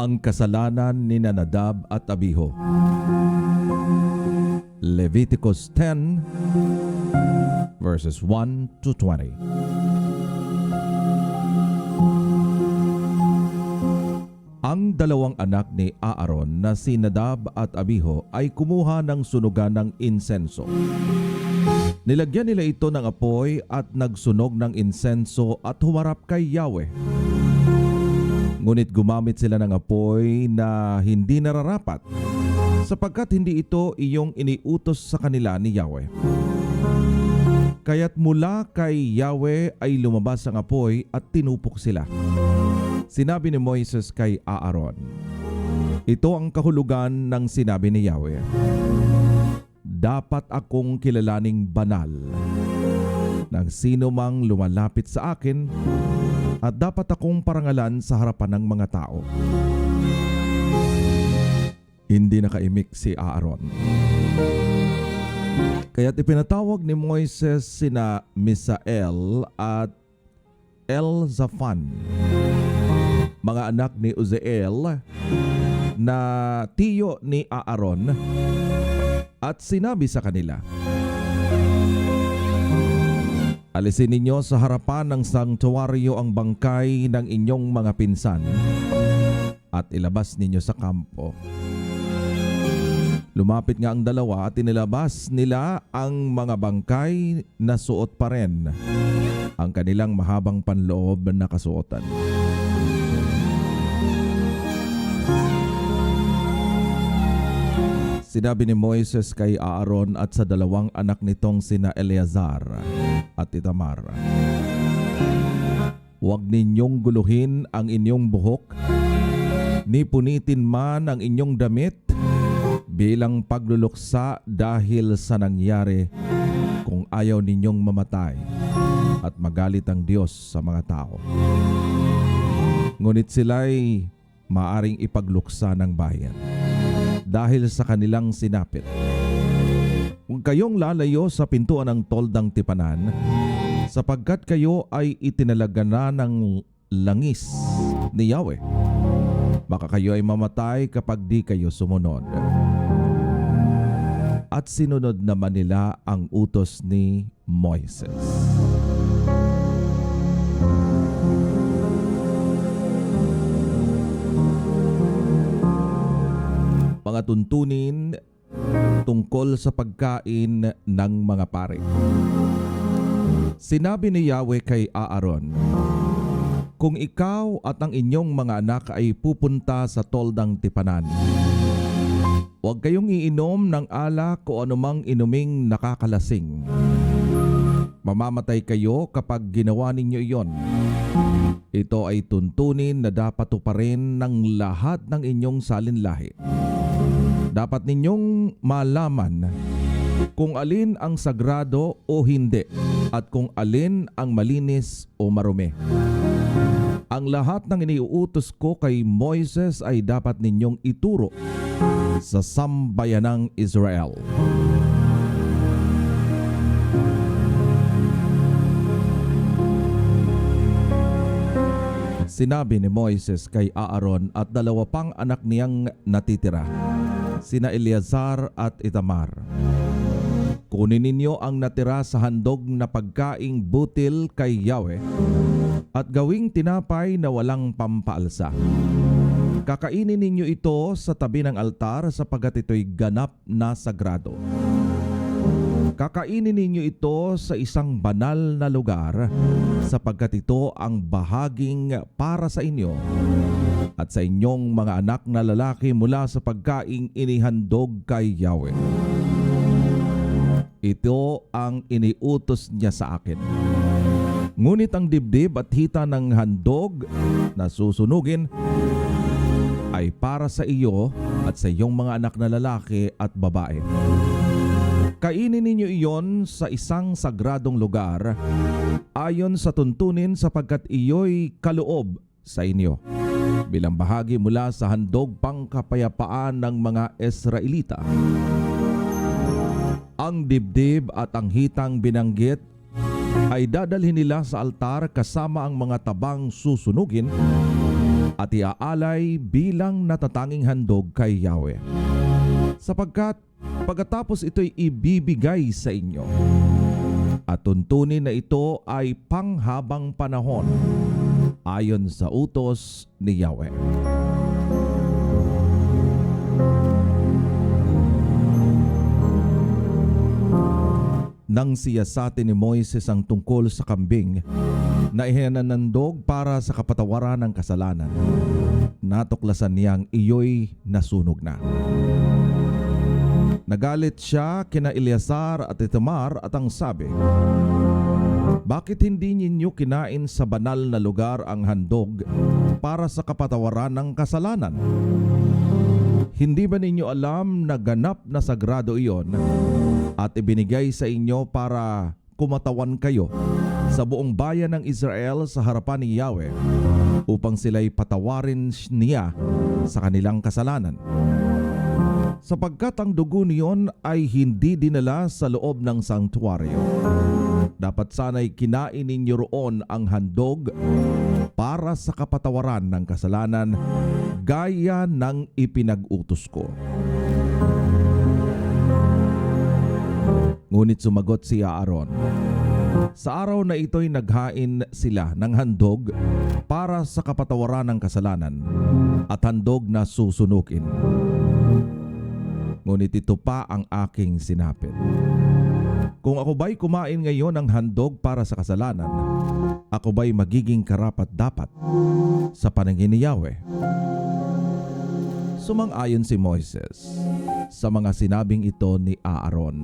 Ang kasalanan ni Nadab at Abihu. Leviticus 10 verses 1 to 20. Ang dalawang anak ni Aaron na si Nadab at Abihu ay kumuha ng sunugan ng insenso. Nilagyan nila ito ng apoy at nagsunog ng insenso at humarap kay Yahweh. Ngunit gumamit sila ng apoy na hindi nararapat sapagkat hindi ito iyong iniutos sa kanila ni Yahweh. Kaya't mula kay Yahweh ay lumabas ang apoy at tinupok sila. Sinabi ni Moises kay Aaron, "Ito ang kahulugan ng sinabi ni Yahweh. Dapat akong kilalaning banal ng sino mang lumalapit sa akin at dapat akong parangalan sa harapan ng mga tao." Hindi nakaimik si Aaron. Kaya't ipinatawag ni Moises sina Misael at Elzaphan, mga anak ni Uzziel na tiyo ni Aaron, at sinabi sa kanila, "Alisin ninyo sa harapan ng sanktuaryo ang bangkay ng inyong mga pinsan at ilabas ninyo sa kampo." Lumapit nga ang dalawa at inilabas nila ang mga bangkay na suot pa rin ang kanilang mahabang panloob na kasuotan. Sinabi ni Moises kay Aaron at sa dalawang anak nitong sina Eleazar at Itamar, "Huwag ninyong guluhin ang inyong buhok, ni punitin man ang inyong damit bilang pagluluksa dahil sa nangyari, kung ayaw ninyong mamatay at magalit ang Diyos sa mga tao. Ngunit sila'y maaring ipagluksa ng bayan dahil sa kanilang sinapit. Kung kayong lalayo sa pintuan ng toldang tipanan, sapagkat kayo ay itinalaga na ng langis ni Yahweh, baka kayo ay mamatay kapag di kayo sumunod." At sinunod naman nila ang utos ni Moises. Mga tuntunin tungkol sa pagkain ng mga pari. Sinabi ni Yahweh kay Aaron, "Kung ikaw at ang inyong mga anak ay pupunta sa toldang tipanan, huwag kayong iinom ng alak o anumang inuming nakakalasing. Mamamatay kayo kapag ginawa ninyo iyon. Ito ay tuntunin na dapat tuparin ng lahat ng inyong salinlahi. Dapat ninyong malaman kung alin ang sagrado o hindi at kung alin ang malinis o marumi. Ang lahat ng iniuutos ko kay Moises ay dapat ninyong ituro sa sambayanang Israel." Sinabi ni Moises kay Aaron at dalawa pang anak niyang natitira, sina Eleazar at Itamar, "Kunin ninyo ang natira sa handog na pagkaing butil kay Yahweh at gawing tinapay na walang pampaalsa. Kakainin ninyo ito sa tabi ng altar sapagkat ito'y ganap na sagrado. Kakainin ninyo ito sa isang banal na lugar sapagkat ito ang bahaging para sa inyo at sa inyong mga anak na lalaki mula sa pagkaing inihandog kay Yahweh. Ito ang iniutos niya sa akin. Ngunit ang dibdib at hita ng handog na susunugin ay para sa iyo at sa iyong mga anak na lalaki at babae. Kainin ninyo iyon sa isang sagradong lugar ayon sa tuntunin sapagkat iyo'y kaloob sa inyo bilang bahagi mula sa handog pangkapayapaan ng mga Israelita. Ang dibdib at ang hitang binanggit ay dadalhin nila sa altar kasama ang mga tabang susunugin at iaalay bilang natatanging handog kay Yahweh. Sapagkat pagkatapos ito'y ibibigay sa inyo, at tuntunin na ito ay panghabang panahon ayon sa utos ni Yahweh. Nang siyasatin ni Moises ang tungkol sa kambing na ihinanandog para sa kapatawaran ng kasalanan, natuklasan niyang iyo'y nasunog na. Nagalit siya kina Eleazar at Itamar at ang sabi, "Bakit hindi ninyo kinain sa banal na lugar ang handog para sa kapatawaran ng kasalanan? Hindi ba ninyo alam na ganap na sagrado iyon at ibinigay sa inyo para kumatawan kayo sa buong bayan ng Israel sa harapan ni Yahweh upang sila'y patawarin niya sa kanilang kasalanan? Sapagkat ang dugo niyon ay hindi dinala sa loob ng sanktuaryo. Dapat sana'y kinain ninyo roon ang handog para sa kapatawaran ng kasalanan gaya ng ipinag-utos ko." Ngunit sumagot si Aaron, "Sa araw na ito'y naghain sila ng handog para sa kapatawaran ng kasalanan at handog na susunukin. Ngunit ito pa ang aking sinapit. Kung ako ba'y kumain ngayon ng handog para sa kasalanan, ako ba'y magiging karapat-dapat sa paningin ni Yahweh?" Sumang-ayon si Moises sa mga sinabing ito ni Aaron.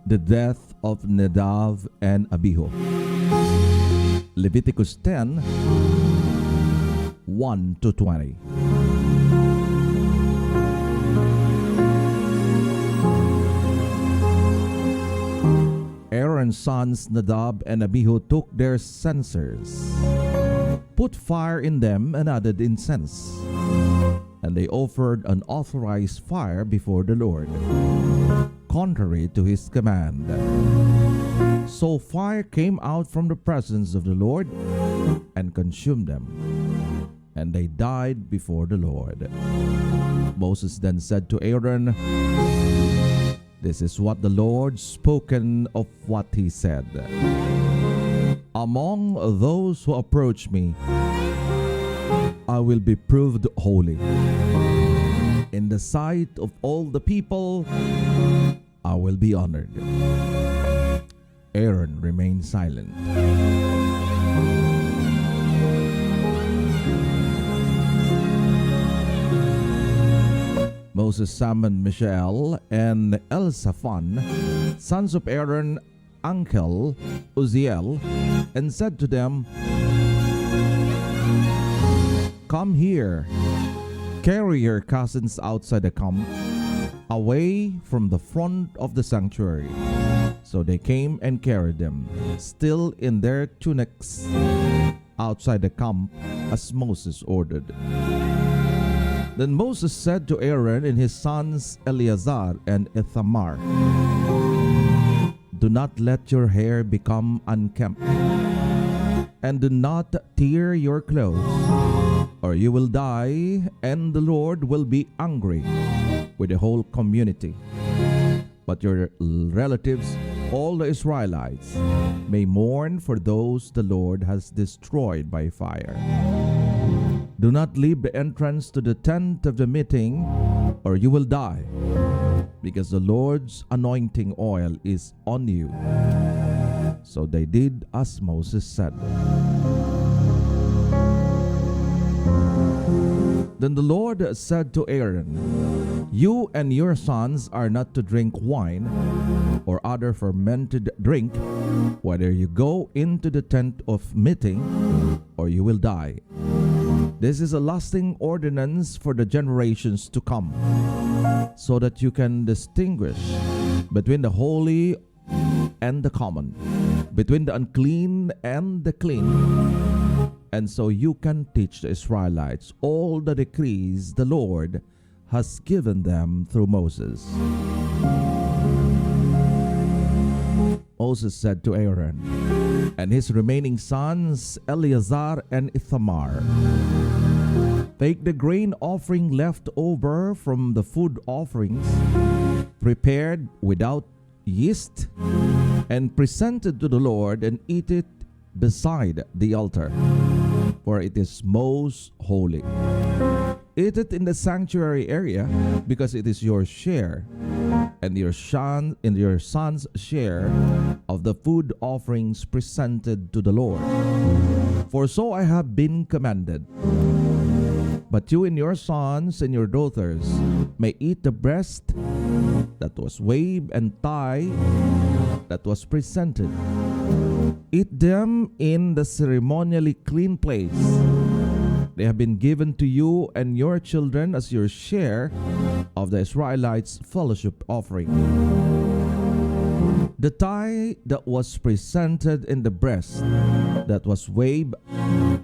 The death of Nadab and Abihu. Leviticus 10, 1-20. Aaron's sons Nadab and Abihu took their censers, put fire in them, and added incense. And they offered an authorized fire before the Lord, contrary to his command. So fire came out from the presence of the Lord and consumed them, and they died before the Lord. Moses then said to Aaron, "This is what the Lord spoken of what he said. Among those who approach me, I will be proved holy. In the sight of all the people, I will be honored." Aaron remained silent. Moses summoned Mishael and Elzaphan, sons of Aaron, uncle Uzziel, and said to them, "Come here, carry your cousins outside the camp, away from the front of the sanctuary." So they came and carried them, still in their tunics, outside the camp, as Moses ordered. Then Moses said to Aaron and his sons Eleazar and Ithamar, "Do not let your hair become unkempt, and do not tear your clothes, or you will die, and the Lord will be angry with the whole community. But your relatives, all the Israelites, may mourn for those the Lord has destroyed by fire. Do not leave the entrance to the tent of the meeting, or you will die, because the Lord's anointing oil is on you." So they did as Moses said. Then the Lord said to Aaron, "You and your sons are not to drink wine or other fermented drink, whether you go into the tent of meeting, or you will die. This is a lasting ordinance for the generations to come, so that you can distinguish between the holy and the common, between the unclean and the clean. And so you can teach the Israelites all the decrees the Lord has given them through Moses. Moses said to Aaron and his remaining sons, Eleazar and Ithamar, take the grain offering left over from the food offerings, prepared without yeast, and presented to the Lord, and eat it beside the altar, for it is most holy. Eat it in the sanctuary area, because it is your share and your son's share of the food offerings presented to the Lord. For so I have been commanded. But you and your sons and your daughters may eat the breast that was waved and thigh that was presented. Eat them in the ceremonially clean place. They have been given to you and your children as your share of the Israelites' fellowship offering. The thigh that was presented in the breast that was waved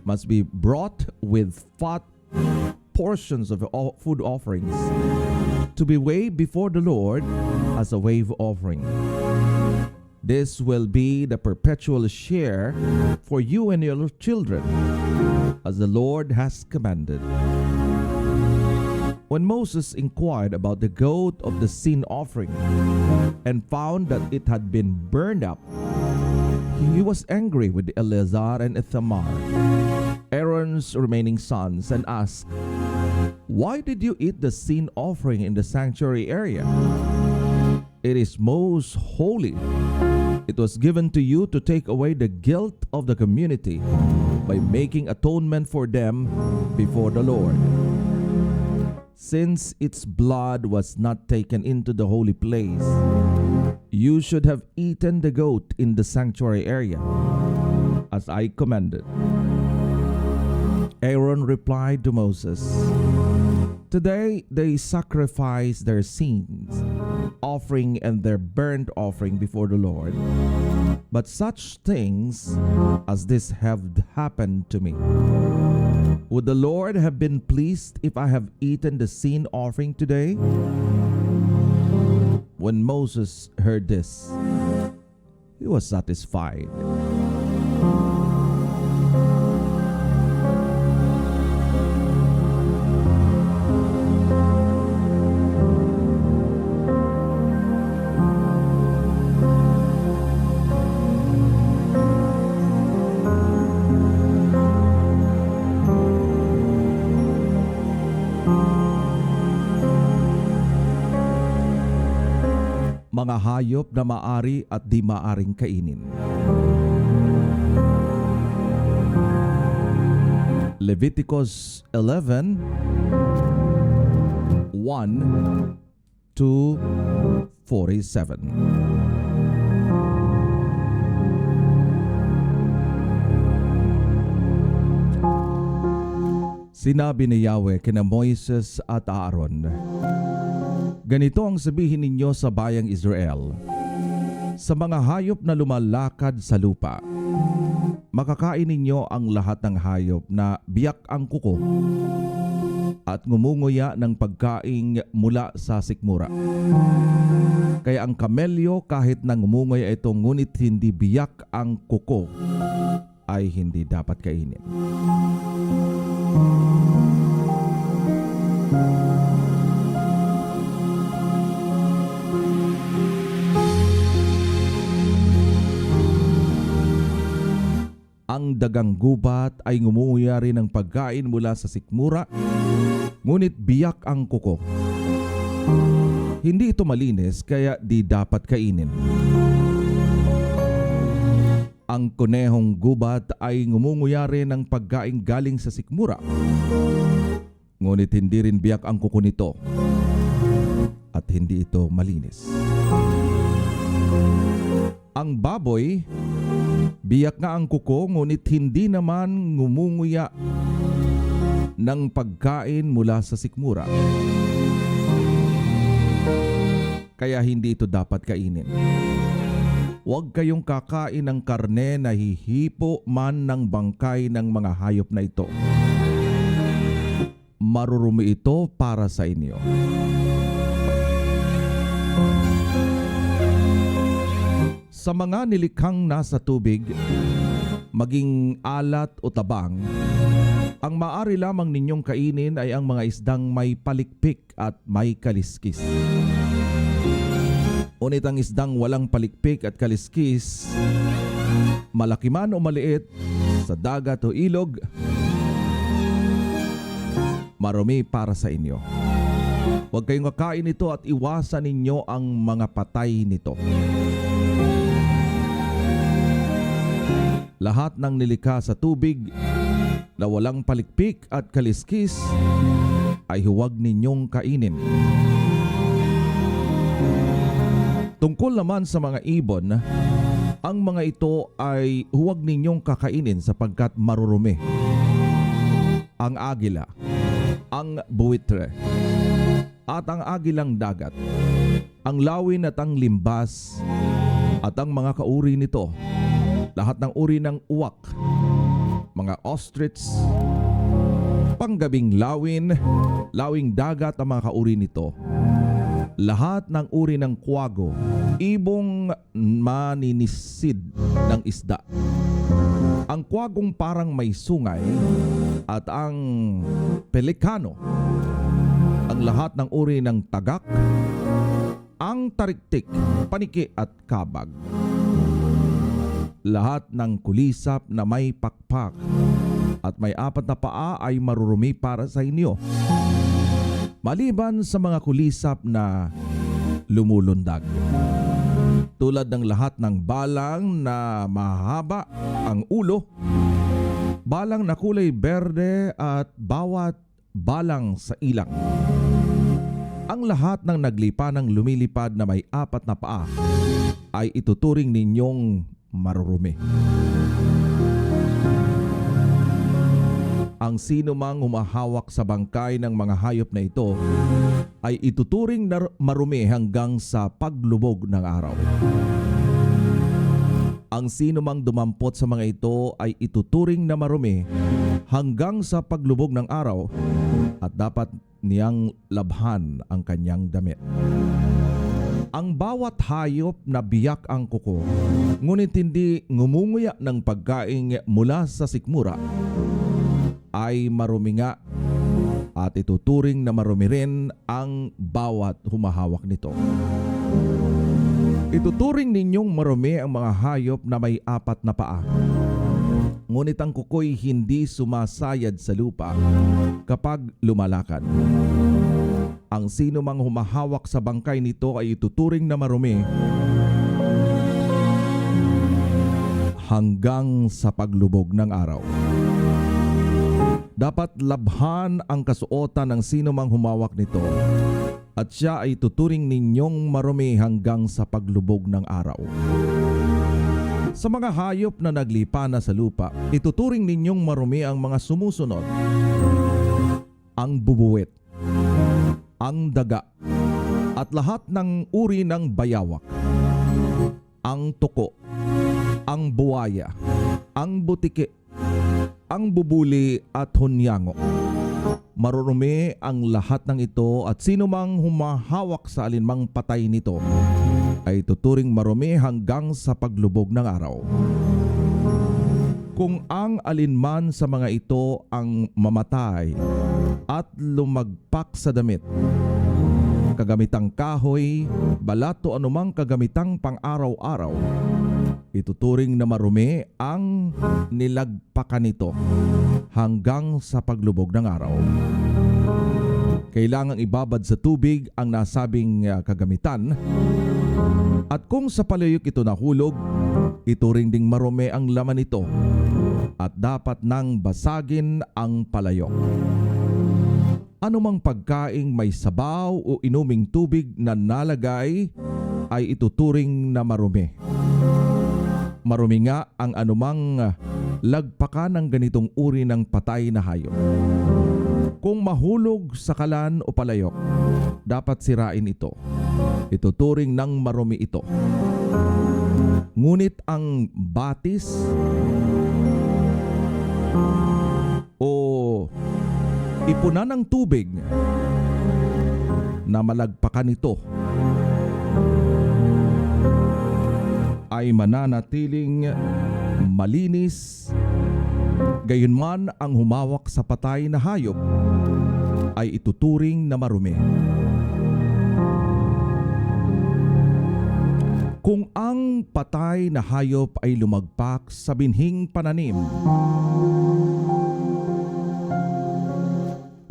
must be brought with fat portions of the food offerings to be waved before the Lord as a wave offering. This will be the perpetual share for you and your children, as the Lord has commanded. When Moses inquired about the goat of the sin offering and found that it had been burned up, he was angry with Eleazar and Ithamar, Aaron's remaining sons, and asked, "Why did you eat the sin offering in the sanctuary area? It is most holy. It was given to you to take away the guilt of the community by making atonement for them before the Lord. Since its blood was not taken into the holy place, you should have eaten the goat in the sanctuary area, as I commanded." Aaron replied to Moses, "Today they sacrifice their sins offering and their burnt offering before the Lord. But such things as this have happened to me. Would the Lord have been pleased if I have eaten the sin offering today?" When Moses heard this, he was satisfied. Mga hayop na maari at di maaring kainin. Leviticus 11:1 to 47. Sinabi ni Yahweh kina Moises at Aaron, "Ganito ang sabihin ninyo sa bayang Israel, sa mga hayop na lumalakad sa lupa, makakain ninyo ang lahat ng hayop na biyak ang kuko at ngumunguya ng pagkain mula sa sikmura. Kaya ang kamelyo kahit na ngumunguya ito ngunit hindi biyak ang kuko ay hindi dapat kainin." Ang dagang gubat ay ngumuya rin ng pagkain mula sa sikmura, ngunit biyak ang kuko. Hindi ito malinis, kaya di dapat kainin. Ang kunehong gubat ay ngumunguya rin ng pagkain galing sa sikmura, ngunit hindi rin biyak ang kuko nito, at hindi ito malinis. Ang baboy, biyak nga ang kuko, ngunit hindi naman ngumunguya ng pagkain mula sa sikmura. kaya hindi ito dapat kainin. Huwag kayong kakain ng karne na hihipo man ng bangkay ng mga hayop na ito. Marurumi ito para sa inyo. Sa mga nilikhang nasa tubig, maging alat o tabang, ang maaari lamang ninyong kainin ay ang mga isdang may palikpik at may kaliskis. Ngunit ang isdang walang palikpik at kaliskis, malaki man o maliit, sa dagat o ilog, marumi para sa inyo. Huwag kayong kakain ito at iwasan ninyo ang mga patay nito. Lahat ng nilikha sa tubig na walang palikpik at kaliskis ay huwag ninyong kainin. Tungkol naman sa mga ibon, ang mga ito ay huwag ninyong kakainin sapagkat marurumi. Ang agila, ang buwitre, at ang agilang dagat, ang lawin at ang limbas, at ang mga kauri nito, lahat ng uri ng uwak, mga ostrich, panggabing lawin, lawing dagat ang mga kauri nito, lahat ng uri ng kwago, ibong maninisid ng isda, ang kwagong parang may sungay, at ang pelikano, ang lahat ng uri ng tagak, ang tariktik, paniki at kabag, lahat ng kulisap na may pakpak at may 4 na paa ay marurumi para sa inyo, maliban sa mga kulisap na lumulundag. Tulad ng lahat ng balang na mahaba ang ulo, balang na kulay berde at bawat balang sa ilang. Ang lahat ng naglipa ng lumilipad na may 4 na paa ay ituturing ninyong marurumi. Ang sino mang humahawak sa bangkay ng mga hayop na ito ay ituturing na marumi hanggang sa paglubog ng araw. Ang sino mang dumampot sa mga ito ay ituturing na marumi hanggang sa paglubog ng araw at dapat niyang labhan ang kanyang damit. Ang bawat hayop na biyak ang kuko, ngunit hindi ngumunguya ng pagkain mula sa sikmura, ay marumi nga at ituturing na marumi rin ang bawat humahawak nito. Ituturing ninyong marumi ang mga hayop na may 4 na paa, ngunit ang kuko'y hindi sumasayad sa lupa kapag lumalakad. Ang sino mang humahawak sa bangkay nito ay ituturing na marumi hanggang sa paglubog ng araw. Dapat labhan ang kasuotan ng sino mang humawak nito at siya ay tuturing ninyong marumi hanggang sa paglubog ng araw. Sa mga hayop na naglipa na sa lupa, ituturing ninyong marumi ang mga sumusunod: ang bubuwit, ang daga, at lahat ng uri ng bayawak, ang tuko, ang buwaya, ang butiki, ang bubuli at hunyango. Marurumi ang lahat ng ito at sino mang humahawak sa alinmang patay nito ay tuturing marumi hanggang sa paglubog ng araw. Kung ang alinman sa mga ito ang mamatay at lumagpak sa damit, kagamitang kahoy, balat o anumang kagamitang pang-araw-araw, ituturing na marumi ang nilagpakan nito hanggang sa paglubog ng araw. Kailangang ibabad sa tubig ang nasabing kagamitan, at kung sa palayok ito nahulog, ituring ding marumi ang laman nito at dapat nang basagin ang palayok. Anumang pagkaing may sabaw o inuming tubig na nalagay ay ituturing na marumi. Marumi nga ang anumang lagpakan ng ganitong uri ng patay na hayop. Kung mahulog sa kalan o palayok, dapat sirain ito. ituturing ng marumi ito. Ngunit ang batis o ipunan ng tubig na malagpakan ito ay mananatiling malinis. Gayunman ang humawak sa patay na hayop ay ituturing na marumi. Kung ang patay na hayop ay lumagpak sa binhing pananim,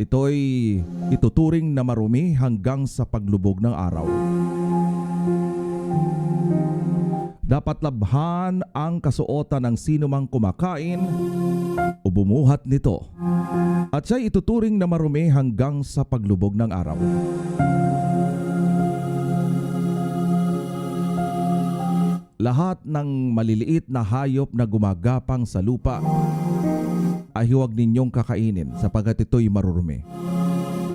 ito'y ituturing na marumi hanggang sa paglubog ng araw. Dapat labhan ang kasuotan ng sinumang kumakain o bumuhat nito, at siya'y ituturing na marumi hanggang sa paglubog ng araw. Lahat ng maliliit na hayop na gumagapang sa lupa ay huwag ninyong kakainin sapagkat ito'y marurumi.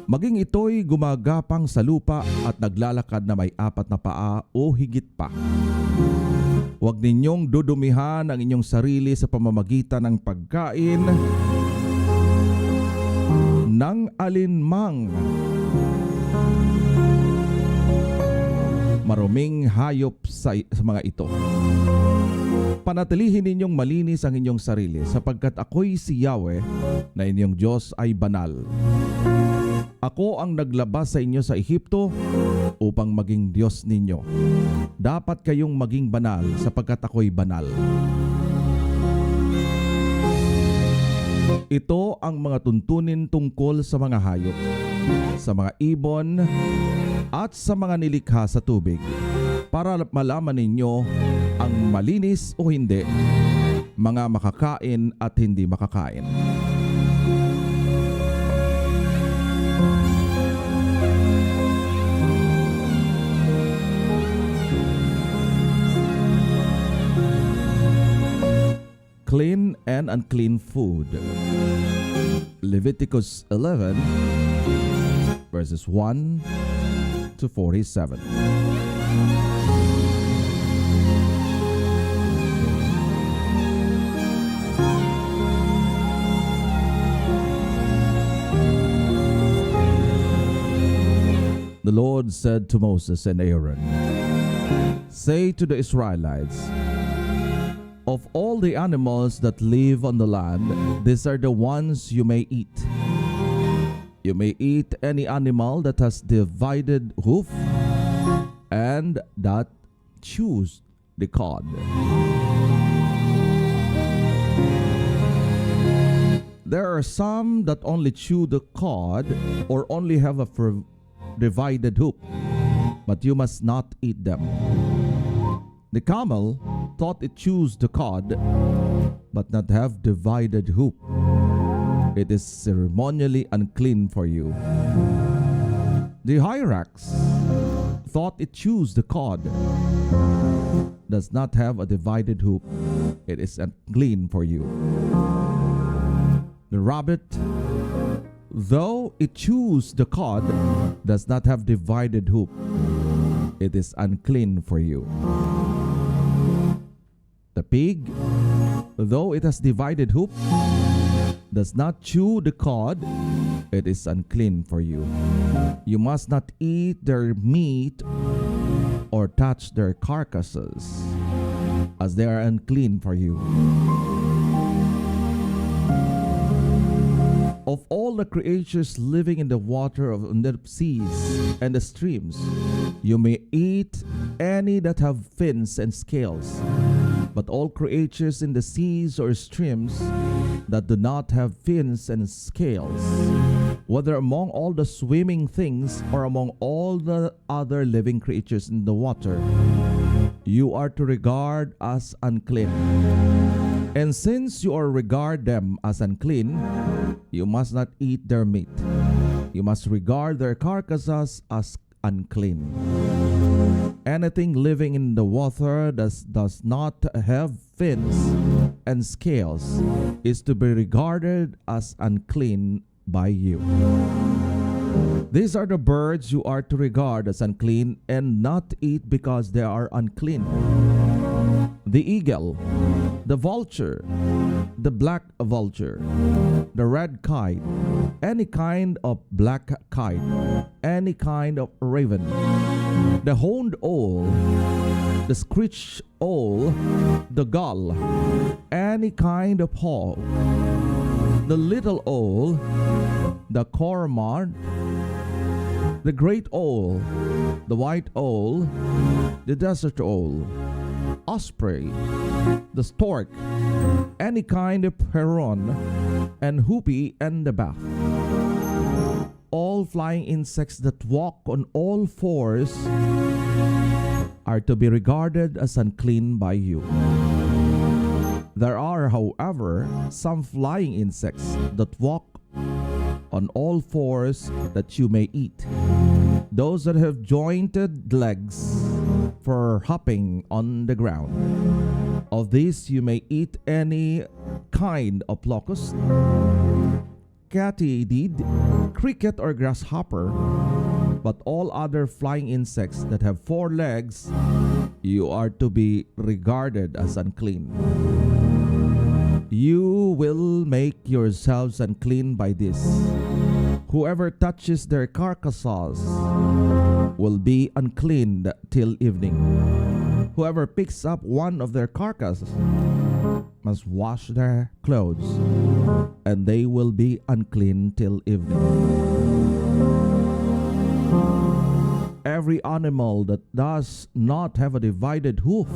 Maging ito'y gumagapang sa lupa at naglalakad na may 4 na paa o higit pa. Huwag ninyong dudumihan ang inyong sarili sa pamamagitan ng pagkain ng alinmang maruming hayop sa mga ito. Panatilihin ninyong malinis ang inyong sarili sapagkat ako'y si Yahweh na inyong Diyos ay banal. Ako ang naglabas sa inyo sa Ehipto upang maging Diyos ninyo. Dapat kayong maging banal sapagkat ako'y banal. Ito ang mga tuntunin tungkol sa mga hayop, sa mga ibon, at sa mga nilikha sa tubig, para malaman ninyo ang malinis o hindi, mga makakain at hindi makakain. Clean and unclean food. Leviticus 11 verses 1 to 47. The Lord said to Moses and Aaron, "Say to the Israelites, of all the animals that live on the land, these are the ones you may eat. You may eat any animal that has divided hoof and that chews the cud. There are some that only chew the cud or only have a divided hoof, but you must not eat them. The camel thought it chews the cud, but not have divided hoof. It is ceremonially unclean for you. The hyrax thought it chews the cud, does not have a divided hoof. It is unclean for you. The rabbit, though it chews the cud, does not have divided hoof. It is unclean for you. The pig, though it has divided hoof, does not chew the cud. It is unclean for you. You must not eat their meat or touch their carcasses, as they are unclean for you. Of all the creatures living in the water of the seas and the streams, you may eat any that have fins and scales. But all creatures in the seas or streams that do not have fins and scales, whether among all the swimming things or among all the other living creatures in the water, you are to regard as unclean. And since you are regard them as unclean, you must not eat their meat. You must regard their carcasses as unclean. Anything living in the water that does not have fins and scales is to be regarded as unclean by you. These are the birds you are to regard as unclean and not eat because they are unclean: the eagle, the vulture, the black vulture, the red kite, any kind of black kite, any kind of raven, the horned owl, the screech owl, the gull, any kind of hawk, the little owl, the cormorant, the great owl, the white owl, the desert owl, osprey, the stork, any kind of heron, and hoopie and the bat. All flying insects that walk on all fours are to be regarded as unclean by you. There are, however, some flying insects that walk on all fours that you may eat: those that have jointed legs for hopping on the ground. Of these you may eat any kind of locust, katydid, cricket, or grasshopper, but all other flying insects that have 4 legs you are to be regarded as unclean. You will make yourselves unclean by this: whoever touches their carcasses will be unclean till evening. Whoever picks up one of their carcasses must wash their clothes, and they will be unclean till evening. Every animal that does not have a divided hoof,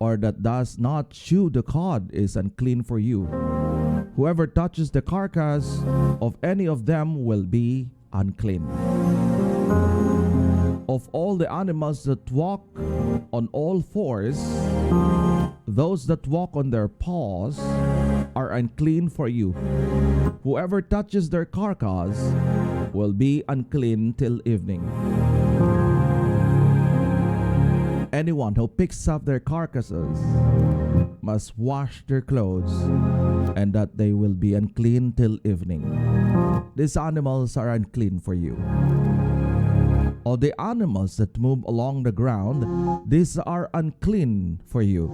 or that does not chew the cud, is unclean for you. Whoever touches the carcass of any of them will be unclean. Of all the animals that walk on all fours, those that walk on their paws are unclean for you. Whoever touches their carcass will be unclean till evening. Anyone who picks up their carcasses must wash their clothes, and that they will be unclean till evening. These animals are unclean for you. All the animals that move along the ground, these are unclean for you: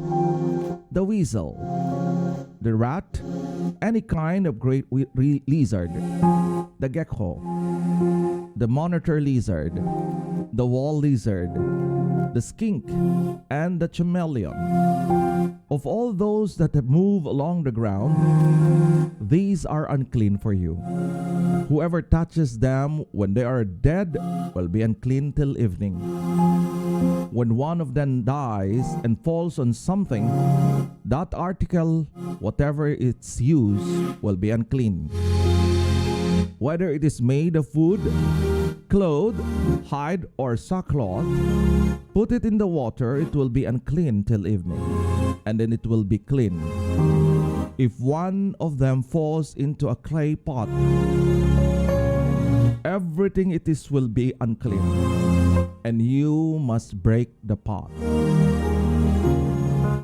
the weasel, the rat, any kind of great lizard, the gecko, the monitor lizard, the wall lizard, the skink, and the chameleon. Of all those that move along the ground, these are unclean for you. Whoever touches them when they are dead will be unclean till evening. When one of them dies and falls on something, that article, whatever its use, will be unclean. Whether it is made of wood, cloth, hide, or sackcloth, put it in the water, it will be unclean till evening, and then it will be clean. If one of them falls into a clay pot, everything it is will be unclean, and you must break the pot.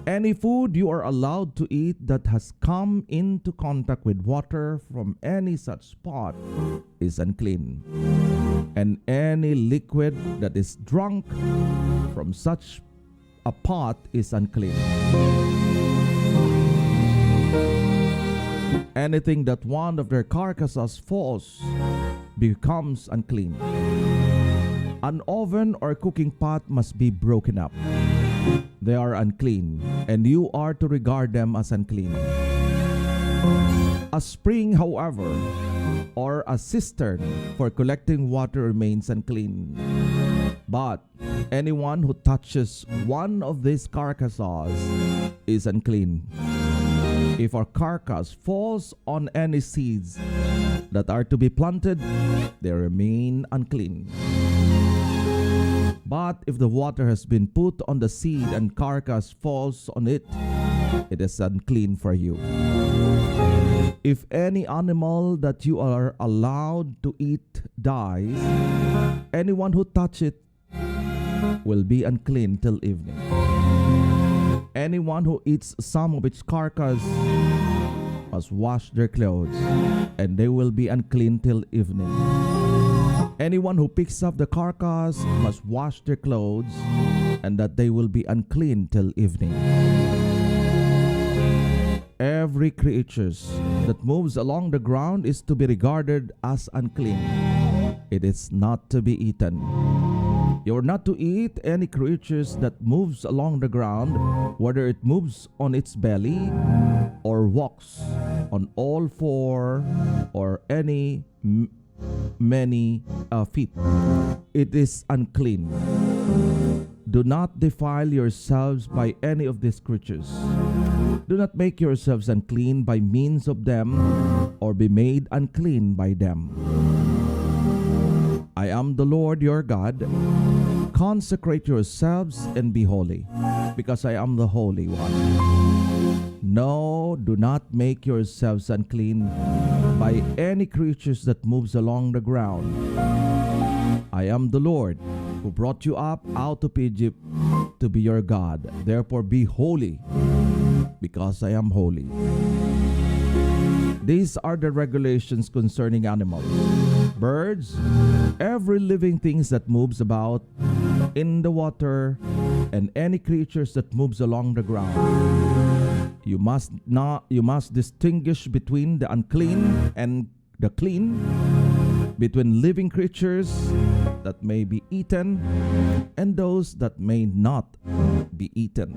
Any food you are allowed to eat that has come into contact with water from any such pot is unclean, and any liquid that is drunk from such a pot is unclean. Anything that one of their carcasses falls becomes unclean. An oven or cooking pot must be broken up. They are unclean, and you are to regard them as unclean. A spring, however, or a cistern for collecting water remains unclean. But anyone who touches one of these carcasses is unclean. If a carcass falls on any seeds that are to be planted, they remain unclean. But if the water has been put on the seed and carcass falls on it, it is unclean for you. If any animal that you are allowed to eat dies, anyone who touches it will be unclean till evening. Anyone who eats some of its carcass must wash their clothes, and they will be unclean till evening. Anyone who picks up the carcass must wash their clothes, and that they will be unclean till evening. Every creature that moves along the ground is to be regarded as unclean. It is not to be eaten. You are not to eat any creatures that moves along the ground, whether it moves on its belly or walks on all four or any many feet. It is unclean. Do not defile yourselves by any of these creatures. Do not make yourselves unclean by means of them, or be made unclean by them. I am the Lord your God. Consecrate yourselves and be holy, because I am the Holy One. No, do not make yourselves unclean by any creatures that moves along the ground. I am the Lord who brought you up out of Egypt to be your God. Therefore be holy, because I am holy. These are the regulations concerning animals, birds, every living thing that moves about in the water, and any creatures that moves along the ground. You must distinguish between the unclean and the clean, between living creatures that may be eaten and those that may not be eaten.